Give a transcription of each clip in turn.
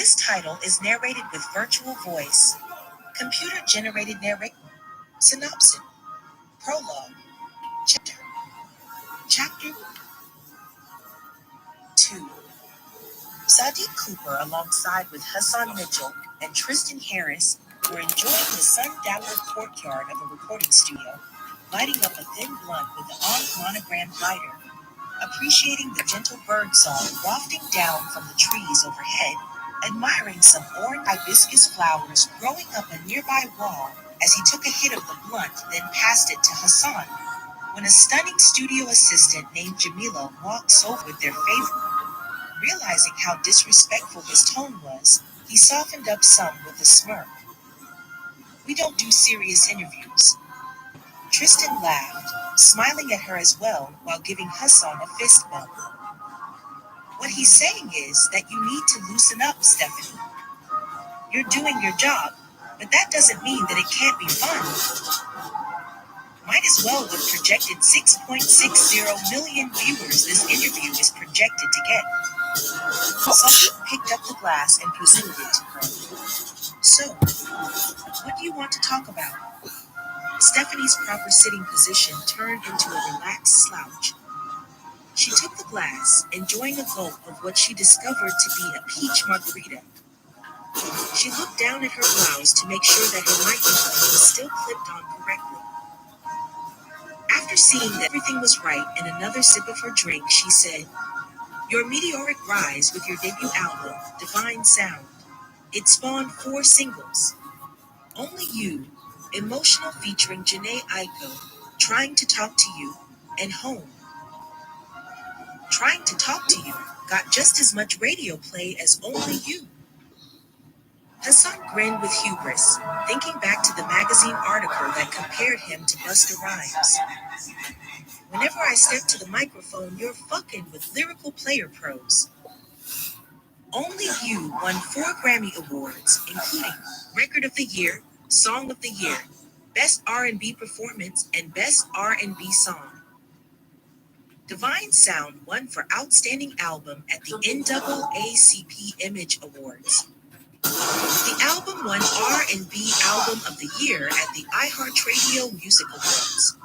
This title is narrated with virtual voice. Computer-generated narration. Synopsis. Prologue. Chapter 2. Sadiq Cooper, alongside with Hassan Mitchell and Tristan Harris, were enjoying the sun-dappled courtyard of a recording studio, lighting up a thin blunt with the on-monogrammed lighter, appreciating the gentle bird song wafting down from the trees overhead, admiring some orange hibiscus flowers growing up a nearby wall as he took a hit of the blunt, then passed it to Hassan, when a stunning studio assistant named Jamila walks over with their favorite. Realizing how disrespectful his tone was, he softened up some with a smirk. "We don't do serious interviews." Tristan laughed, smiling at her as well while giving Hassan a fist bump. "What he's saying is that you need to loosen up, Stephanie. You're doing your job, but that doesn't mean that it can't be fun. Might as well with projected 6.60 million viewers this interview is projected to get." Sadiq picked up the glass and presented it to her. "So, what do you want to talk about?" Stephanie's proper sitting position turned into a relaxed slouch. She took the glass, enjoying a gulp of what she discovered to be a peach margarita. She looked down at her blouse to make sure that her microphone was still clipped on correctly. After seeing that everything was right and another sip of her drink, she said, "Your meteoric rise with your debut album, Divine Sound. It spawned 4 singles. Only You, Emotional featuring Janae Aiko, Trying to Talk to You, and Home. Trying to Talk to You got just as much radio play as Only You." Hassan grinned with hubris, thinking back to the magazine article that compared him to Busta Rhymes. "Whenever I step to the microphone, you're fucking with lyrical player pros." Only You won 4 Grammy Awards, including Record of the Year, Song of the Year, Best R&B Performance, and Best R&B Song. Divine Sound won for Outstanding Album at the NAACP Image Awards. The album won R&B Album of the Year at the iHeartRadio Music Awards.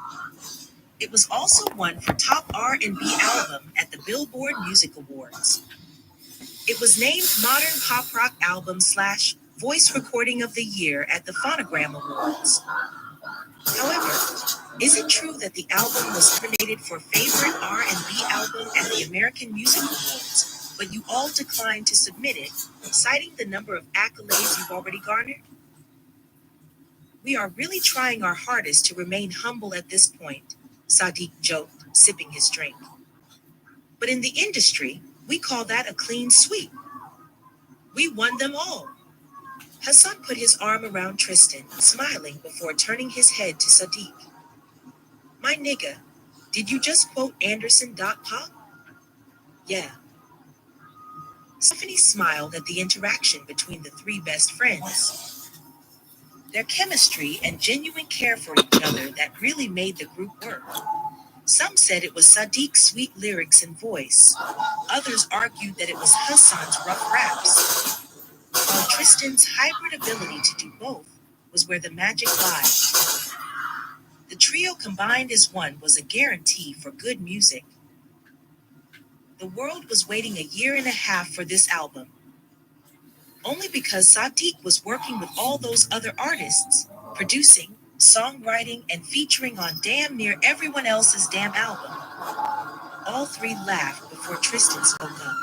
It was also won for Top R&B Album at the Billboard Music Awards. It was named Modern Pop Rock Album / Voice Recording of the Year at the Phonogram Awards. However, is it true that the album was nominated for Favorite R&B Album at the American Music Awards, but you all declined to submit it, citing the number of accolades you've already garnered? "We are really trying our hardest to remain humble at this point," Sadiq joked, sipping his drink. "But in the industry, we call that a clean sweep. We won them all." Hassan put his arm around Tristan, smiling before turning his head to Sadiq. "My nigga, did you just quote Anderson.Pop?" "Yeah." Stephanie smiled at the interaction between the 3 best friends. Their chemistry and genuine care for each other that really made the group work. Some said it was Sadiq's sweet lyrics and voice. Others argued that it was Hassan's rough raps. While Tristan's hybrid ability to do both was where the magic lied. The trio combined as one was a guarantee for good music. The world was waiting a year and a half for this album. Only because Sadiq was working with all those other artists, producing, songwriting, and featuring on damn near everyone else's damn album. All 3 laughed before Tristan spoke up.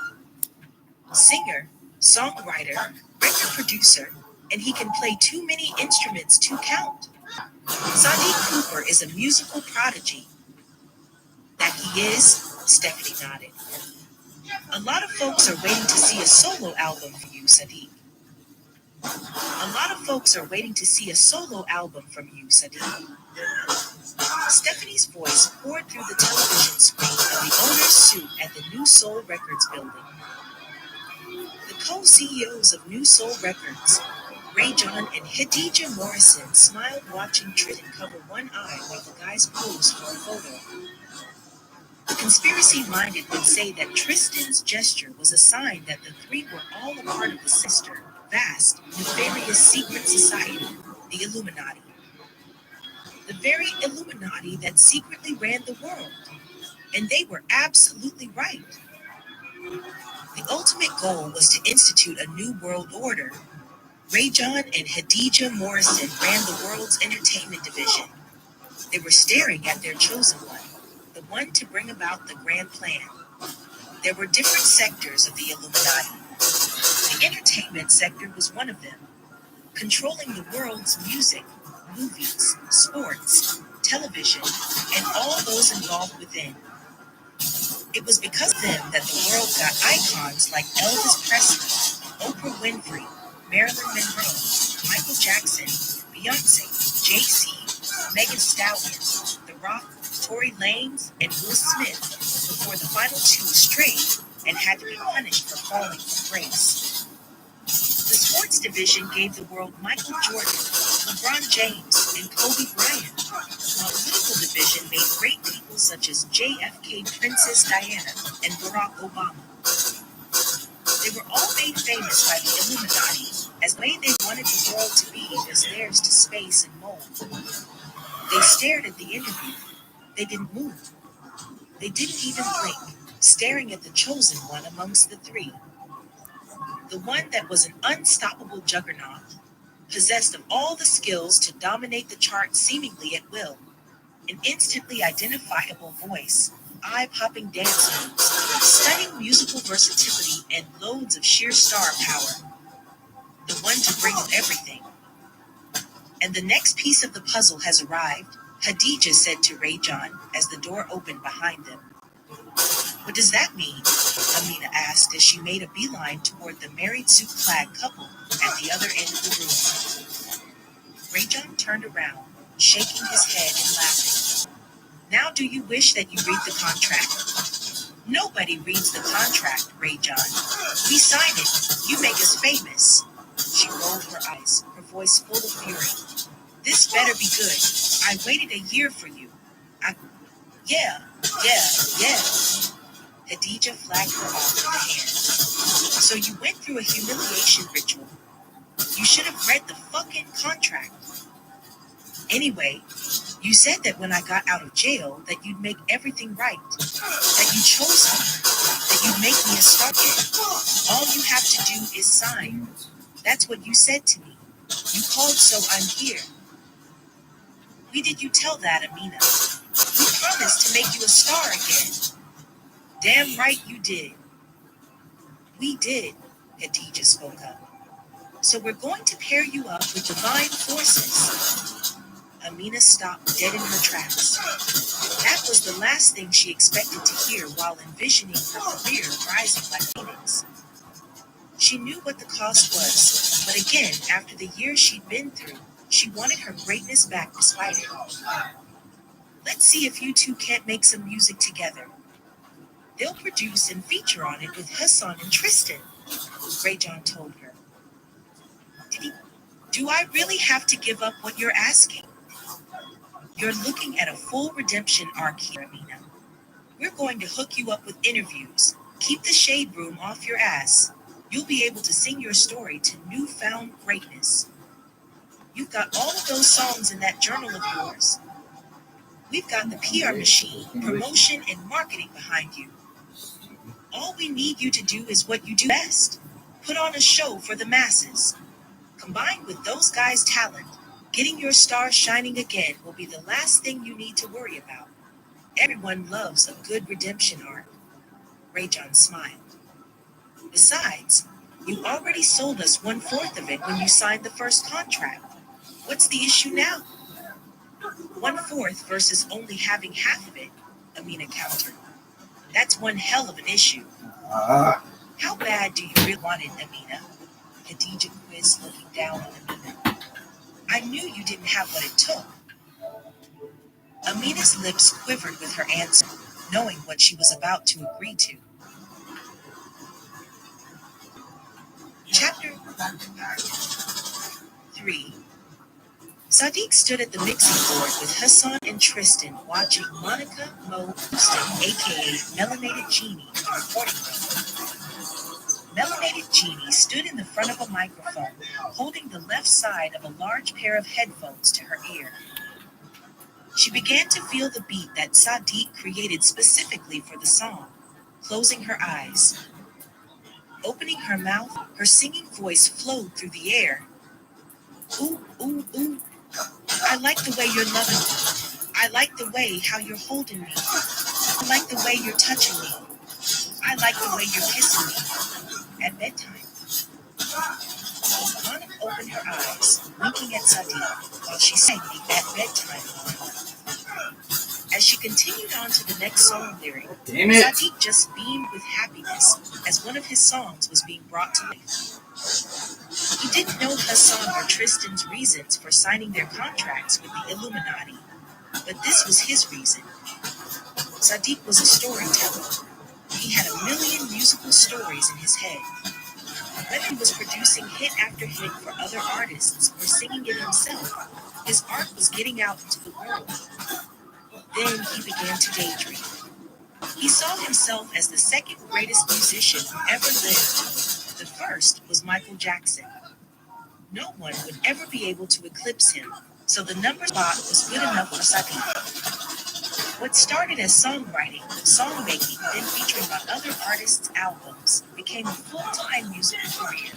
"Singer, songwriter, record producer, and he can play too many instruments to count. Sadiq Cooper is a musical prodigy." "That he is," Stephanie nodded. "A lot of folks are waiting to see a solo album from you, Sadiq." "A lot of folks are waiting to see a solo album from you, Sadiq." Stephanie's voice poured through the television screen of the owner's suite at the New Soul Records building. The co-CEOs of New Soul Records, Ray John and Khadija Morrison, smiled watching Tristan cover one eye while the guys posed for a photo. Conspiracy-minded would say that Tristan's gesture was a sign that the three were all a part of the sinister, vast, nefarious secret society, the Illuminati. The very Illuminati that secretly ran the world. And they were absolutely right. The ultimate goal was to institute a new world order. Rajon and Hadija Morrison ran the world's entertainment division. They were staring at their chosen one, the one to bring about the grand plan. There were different sectors of the Illuminati. The entertainment sector was one of them, controlling the world's music, movies, sports, television, and all those involved within. It was because of them that the world got icons like Elvis Presley, Oprah Winfrey, Marilyn Monroe, Michael Jackson, Beyonce, Jay-Z, Megan Stallion, The Rock, Tory Lanez, and Will Smith before the final two strayed and had to be punished for falling from grace. The sports division gave the world Michael Jordan, LeBron James, and Kobe Bryant, while the political division made great people such as JFK, Princess Diana, and Barack Obama. They were all made famous by the Illuminati as the way they wanted the world to be was theirs to space and mold. They stared at the interview. They didn't move. They didn't even blink, staring at the chosen one amongst the three. The one that was an unstoppable juggernaut, possessed of all the skills to dominate the charts seemingly at will, an instantly identifiable voice, eye-popping dance moves, stunning musical versatility, and loads of sheer star power. The one to bring everything. And the next piece of the puzzle has arrived, Hadija said to Rajon as the door opened behind them. What does that mean? Amina asked as she made a beeline toward the married suit-clad couple at the other end of the room. Rajon turned around, shaking his head and laughing. Now do you wish that you read the contract? Nobody reads the contract, Rajon. We sign it. You make us famous. She rolled her eyes, her voice full of fury. This better be good. I waited a year for you. Yeah. Hadija flagged her off with a hand. So you went through a humiliation ritual. You should have read the fucking contract. Anyway, you said that when I got out of jail that you'd make everything right. That you chose me. That you'd make me a star again. All you have to do is sign. That's what you said to me. You called so I'm here. We did you tell that, Amina? We promised to make you a star again. Damn right you did. We did, Hadija spoke up. So we're going to pair you up with divine forces. Amina stopped dead in her tracks. That was the last thing she expected to hear while envisioning her career rising like Phoenix. She knew what the cost was, but again, after the years she'd been through, she wanted her greatness back despite it. Let's see if you two can't make some music together. They'll produce and feature on it with Hassan and Tristan, Rajon told her. Do I really have to give up what you're asking? You're looking at a full redemption arc here, Amina. We're going to hook you up with interviews. Keep the shade room off your ass. You'll be able to sing your story to newfound greatness. You've got all of those songs in that journal of yours. We've got the PR machine, promotion, and marketing behind you. All we need you to do is what you do best. Put on a show for the masses. Combined with those guys' talent, getting your star shining again will be the last thing you need to worry about. Everyone loves a good redemption arc. Rajon smiled. Besides, you already sold us 1/4 of it when you signed the first contract. What's the issue now? 1/4 versus only having half of it, Amina countered. That's one hell of an issue. How bad do you really want it, Amina? Hadija quizzed, looking down on Amina. I knew you didn't have what it took. Amina's lips quivered with her answer, knowing what she was about to agree to. Chapter 3. Sadiq stood at the mixing board with Hassan and Tristan watching Monica Mo Houston, aka Melanated Genie, in the recording room. Melanated Genie stood in the front of a microphone, holding the left side of a large pair of headphones to her ear. She began to feel the beat that Sadiq created specifically for the song, closing her eyes. Opening her mouth, her singing voice flowed through the air. Ooh, ooh, ooh. I like the way you're loving me. I like the way how you're holding me. I like the way you're touching me. I like the way you're kissing me. At bedtime, Monica opened her eyes, winking at Sadiq while she sang the At Bedtime. As she continued on to the next song lyric, Sadiq just beamed with happiness as one of his songs was being brought to life. He didn't know Hassan or Tristan's reasons for signing their contracts with the Illuminati, but this was his reason. Sadiq was a storyteller. He had a million musical stories in his head. Whether he was producing hit after hit for other artists or singing it himself, his art was getting out into the world. Then he began to daydream. He saw himself as the second greatest musician who ever lived. The first was Michael Jackson. No one would ever be able to eclipse him, so the number spot was good enough for Sadiq. What started as songwriting, songmaking, then featuring on other artists' albums, became a full-time musical career.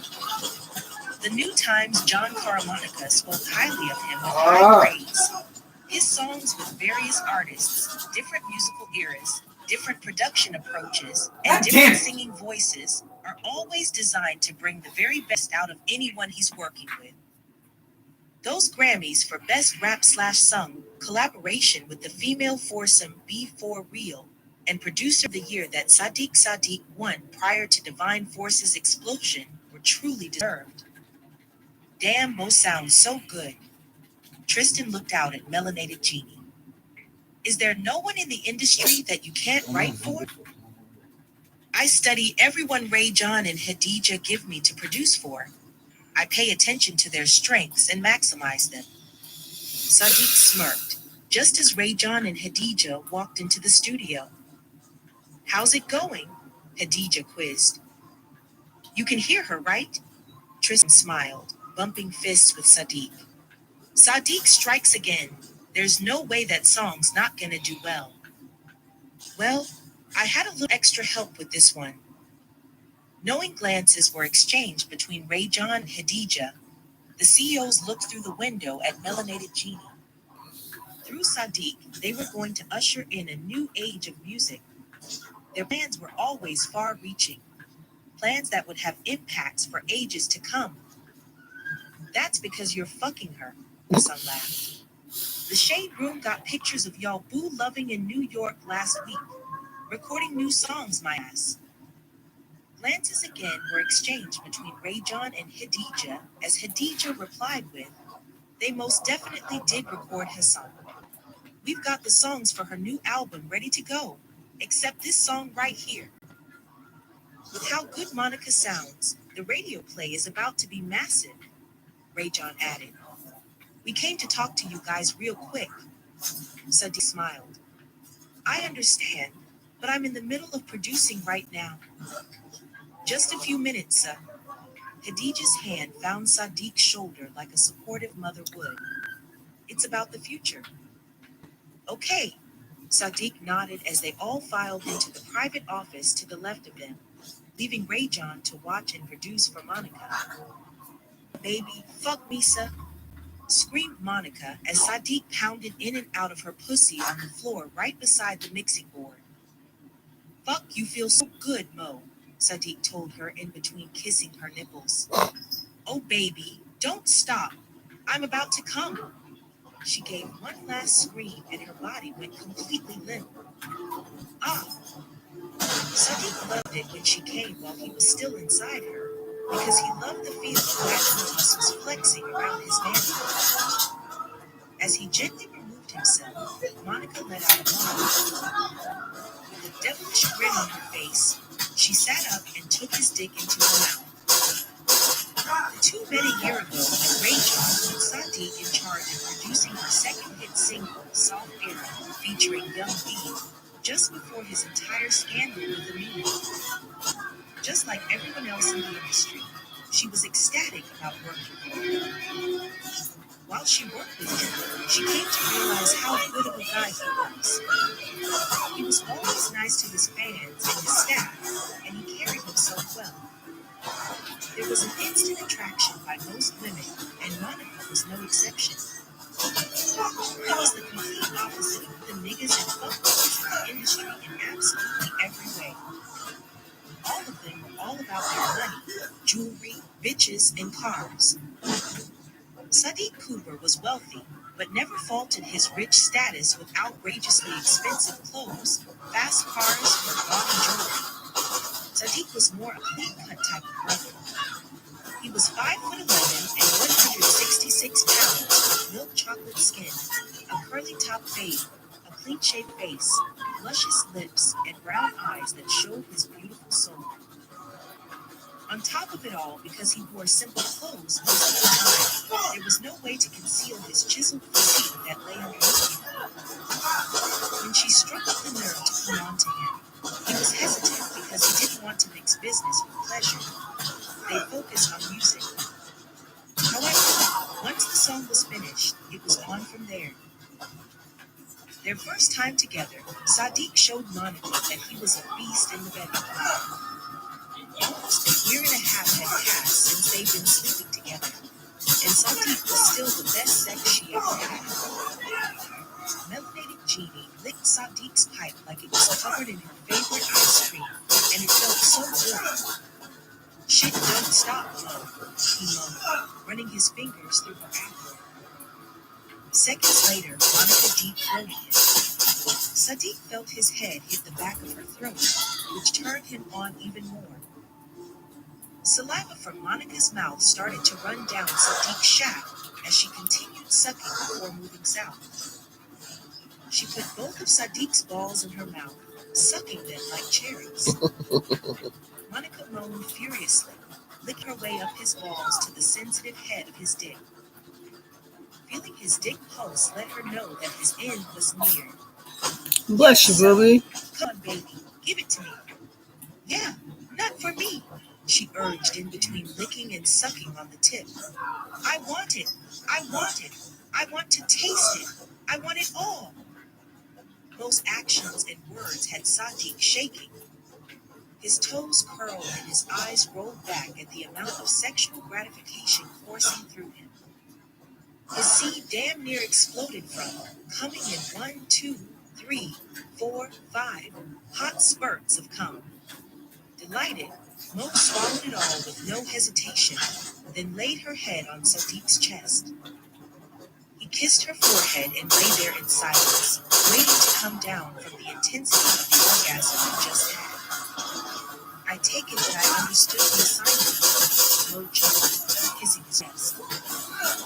The New Times' John Caramanica spoke highly of him with high praise. His songs with various artists, different musical eras, different production approaches, and different singing voices are always designed to bring the very best out of anyone he's working with. Those Grammys for Best Rap/Sung collaboration with the female foursome B4 Real and Producer of the Year that Sadiq won prior to Divine Force's explosion were truly deserved. Damn, Mo sounds so good. Tristan looked out at Melanated Genie. Is there no one in the industry that you can't write for? I study everyone Ray John and Hadija give me to produce for. I pay attention to their strengths and maximize them. Sadiq smirked, just as Ray John and Hadija walked into the studio. How's it going? Hadija quizzed. You can hear her, right? Tristan smiled, bumping fists with Sadiq. Sadiq strikes again. There's no way that song's not gonna do well. Well, I had a little extra help with this one. Knowing glances were exchanged between Ray John and Hadija, the CEOs looked through the window at Melanated Genie. Through Sadiq, they were going to usher in a new age of music. Their plans were always far-reaching, plans that would have impacts for ages to come. That's because you're fucking her, Hassan laughed. The Shade Room got pictures of y'all boo-loving in New York last week, recording new songs, my ass. Glances again were exchanged between Ray John and Hadija as Hadija replied with, they most definitely did record Hassan. We've got the songs for her new album ready to go, except this song right here. With how good Monica sounds, the radio play is about to be massive, Ray John added. We came to talk to you guys real quick. Sadiq smiled. I understand, but I'm in the middle of producing right now. Just a few minutes, sir. Hadija's hand found Sadiq's shoulder like a supportive mother would. It's about the future. Okay. Sadiq nodded as they all filed into the private office to the left of them, leaving Ray John to watch and produce for Monica. Baby, fuck me, sir, screamed Monica as Sadiq pounded in and out of her pussy on the floor right beside the mixing board. Fuck, you feel so good, Mo, Sadiq told her in between kissing her nipples. Oh, baby, don't stop. I'm about to come. She gave one last scream and her body went completely limp. Ah. Sadiq loved it when she came while he was still inside her, because he loved the feel of vaginal muscles flexing around his manhood. As he gently removed himself, Monica let out a moan. With a devilish grin on her face, she sat up and took his dick into her mouth. The two met a year ago when Ray John put Sadiq in charge of just before his entire scandal with the media. Just like everyone else in the industry, she was ecstatic about working with him. While she worked with him, she came to realize how good of a guy he was. He was always nice to his fans and his staff, and he carried himself well. There was an instant attraction by most women, and Monica was no exception. He was the complete opposite of the niggas and fuckboys in the industry in absolutely every way. All of them were all about their money, jewelry, bitches, and cars. Sadiq Cooper was wealthy, but never faulted his rich status with outrageously expensive clothes, fast cars, or gaudy jewelry. Sadiq was more a clean-cut type of brother. He was 5'11" and 166 pounds, with milk chocolate skin, a curly top fade, a clean-shaved face, luscious lips, and brown eyes that showed his beautiful soul. On top of it all, because he wore simple clothes most of the time, there was no way to conceal his chiseled physique that lay underneath him. When she struck up the nerve to come on to him, he was hesitant because he didn't want to mix business with pleasure. They focused on music. However, once the song was finished, it was on from there. Their first time together, Sadiq showed Monica that he was a beast in the bedroom. Almost a year and a half had passed since they'd been sleeping together, and Sadiq was still the best sex she ever had. Melanated Jeannie licked Sadiq's pipe like it was covered in her favorite ice cream, and it felt so good. Shit don't stop, Mo, he moaned, running his fingers through her afro. Seconds later, Monica deep-throated him. Sadiq felt his head hit the back of her throat, which turned him on even more. Saliva from Monica's mouth started to run down Sadiq's shaft as she continued sucking before moving south. She put both of Sadiq's balls in her mouth, sucking them like cherries. Monica moaned furiously, licking her way up his balls to the sensitive head of his dick. Feeling his dick pulse let her know that his end was near. Bless you, Ruby. Come on, baby, give it to me. Yeah, not for me, she urged in between licking and sucking on the tip. I want it. I want it. I want to taste it. I want it all. Those actions and words had Sadiq shaking. His toes curled and his eyes rolled back at the amount of sexual gratification coursing through him. His seed damn near exploded from her, coming in 1, 2, 3, 4, 5 hot spurts of cum. Delighted, Mo swallowed it all with no hesitation, then laid her head on Sadiq's chest. He kissed her forehead and lay there in silence, waiting to come down from the intensity of the orgasm he just had. I take it that I understood the assignment, Mo chuckled, kissing his chest.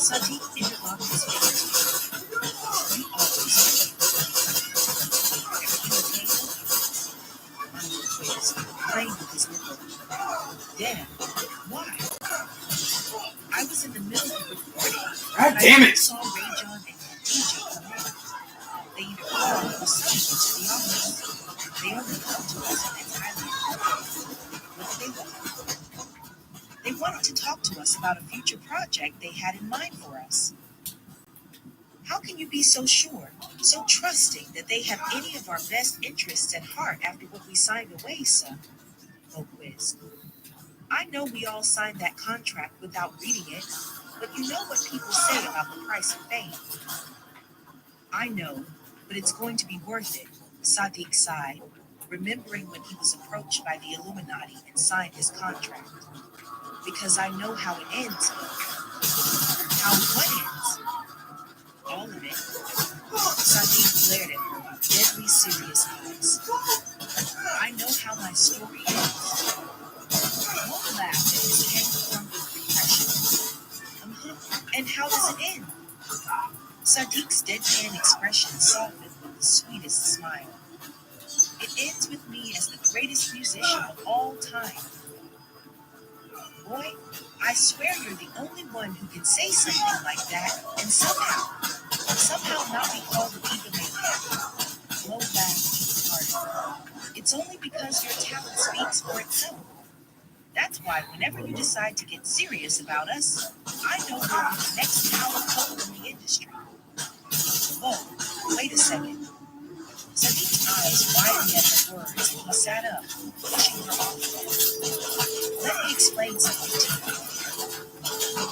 Sadiq interlocked his fingers. You always do. Everything okay? Monica quizzed, playing with his nipple. Damn, why? I was in the middle of recording. God damn it! I saw Ray John and DJ come in. They either called or sent me to the office. They only come to us in Thailand. What did they want? They wanted to talk to us about a future project they had in mind for us. How can you be so sure, so trusting that they have any of our best interests at heart after what we signed away, son? Mo quizzed. I know we all signed that contract without reading it, but you know what people say about the price of fame. I know, but it's going to be worth it, Sadiq sighed, remembering when he was approached by the Illuminati and signed his contract. Because I know how it ends. How what ends? All of it. Sadiq glared at her with deadly serious eyes. I know how my story ends. Mo laughed at his kangaroo impression. And how does it end? Sadiq's deadpan expression softened with the sweetest smile. It ends with me as the greatest musician of all time. Boy, I swear you're the only one who can say something like that and somehow not be called a diva maker. Mo laughed even harder. It's only because your talent speaks for itself. That's why whenever you decide to get serious about us, I know you'll be the next power couple in the industry. Whoa, wait a second. Sadiq's eyes widened at the words and he sat up, pushing her off again. Let me explain something to you.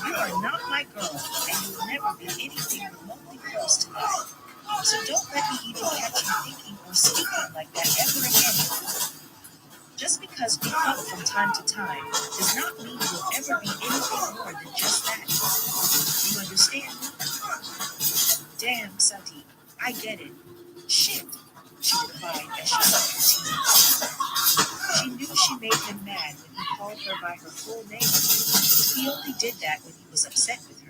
You are not my girl, and you will never be anything remotely close to that. So don't let me even catch you thinking or speaking like that ever again. Just because we fuck from time to time does not mean you'll ever be anything more than just that. You understand me? Damn, Sadiq, I get it. Shit, she replied as she sucked her teeth. She knew she made him mad when he called her by her full name. He only did that when he was upset with her.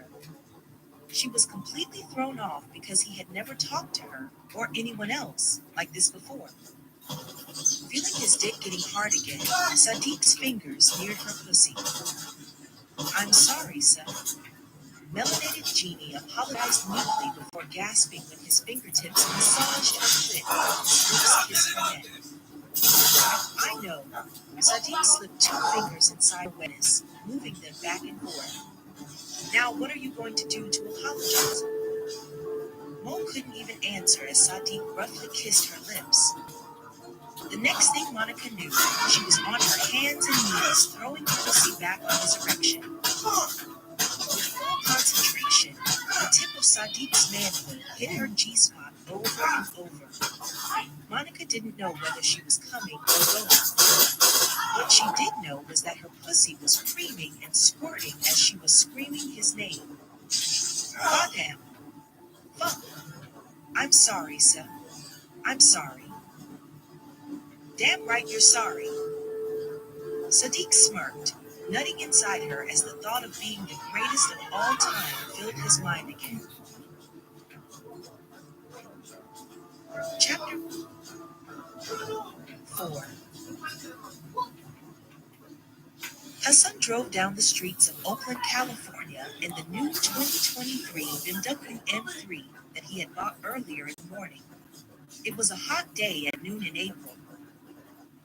She was completely thrown off because he had never talked to her or anyone else like this before. Feeling his dick getting hard again, Sadiq's fingers neared her pussy. I'm sorry, son. Melanated Genie apologized mutely before gasping when his fingertips massaged her clit and his lips kissed her neck. I know. Sadiq slipped 2 fingers inside her wetness, moving them back and forth. Now what are you going to do to apologize? Mo couldn't even answer as Sadiq roughly kissed her lips. The next thing Monica knew, she was on her hands and knees throwing her pussy back on his erection. With full concentration, the tip of Sadiq's manhood hit her G-spot over and over. Monica didn't know whether she was coming or going. What she did know was that her pussy was creaming and squirting as she was screaming his name. Goddamn. Fuck. I'm sorry, sir. I'm sorry. Damn right you're sorry. Sadiq smirked, nutting inside her as the thought of being the greatest of all time filled his mind again. Chapter 4. Hassan drove down the streets of Oakland, California in the new 2023 BMW M3 that he had bought earlier in the morning. It was a hot day at noon in April.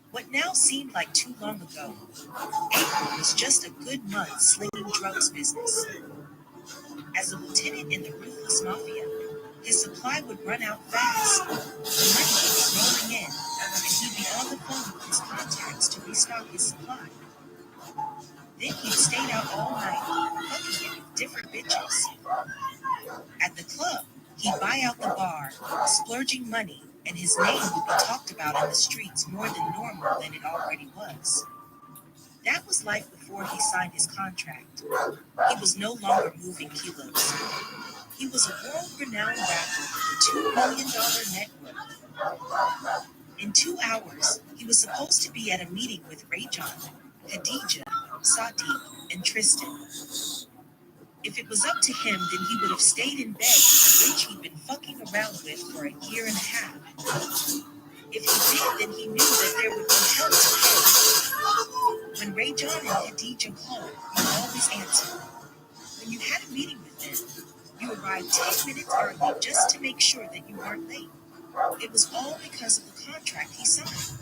What now seemed like too long ago. April was just a good month slinging drugs business. As a lieutenant in the ruthless mafia, his supply would run out fast. The money would be rolling in, and he'd be on the phone with his contacts to restock his supply. Then he'd stayed out all night, fucking it with different bitches. At the club, he'd buy out the bar, splurging money, and his name would be talked about in the streets more than normal than it already was. That was life before he signed his contract. He was no longer moving kilos. He was a world-renowned rapper with a $2 million net worth. In 2 hours, he was supposed to be at a meeting with Ray John, Khadija, Sadiq, and Tristan. If it was up to him, then he would have stayed in bed with the bitch he'd been fucking around with for a year and a half. If he did, then he knew that there would be hell to pay. When Ray John and Khadija called, he always answered. When you had a meeting with them, you arrived 10 minutes early just to make sure that you weren't late. It was all because of the contract he signed.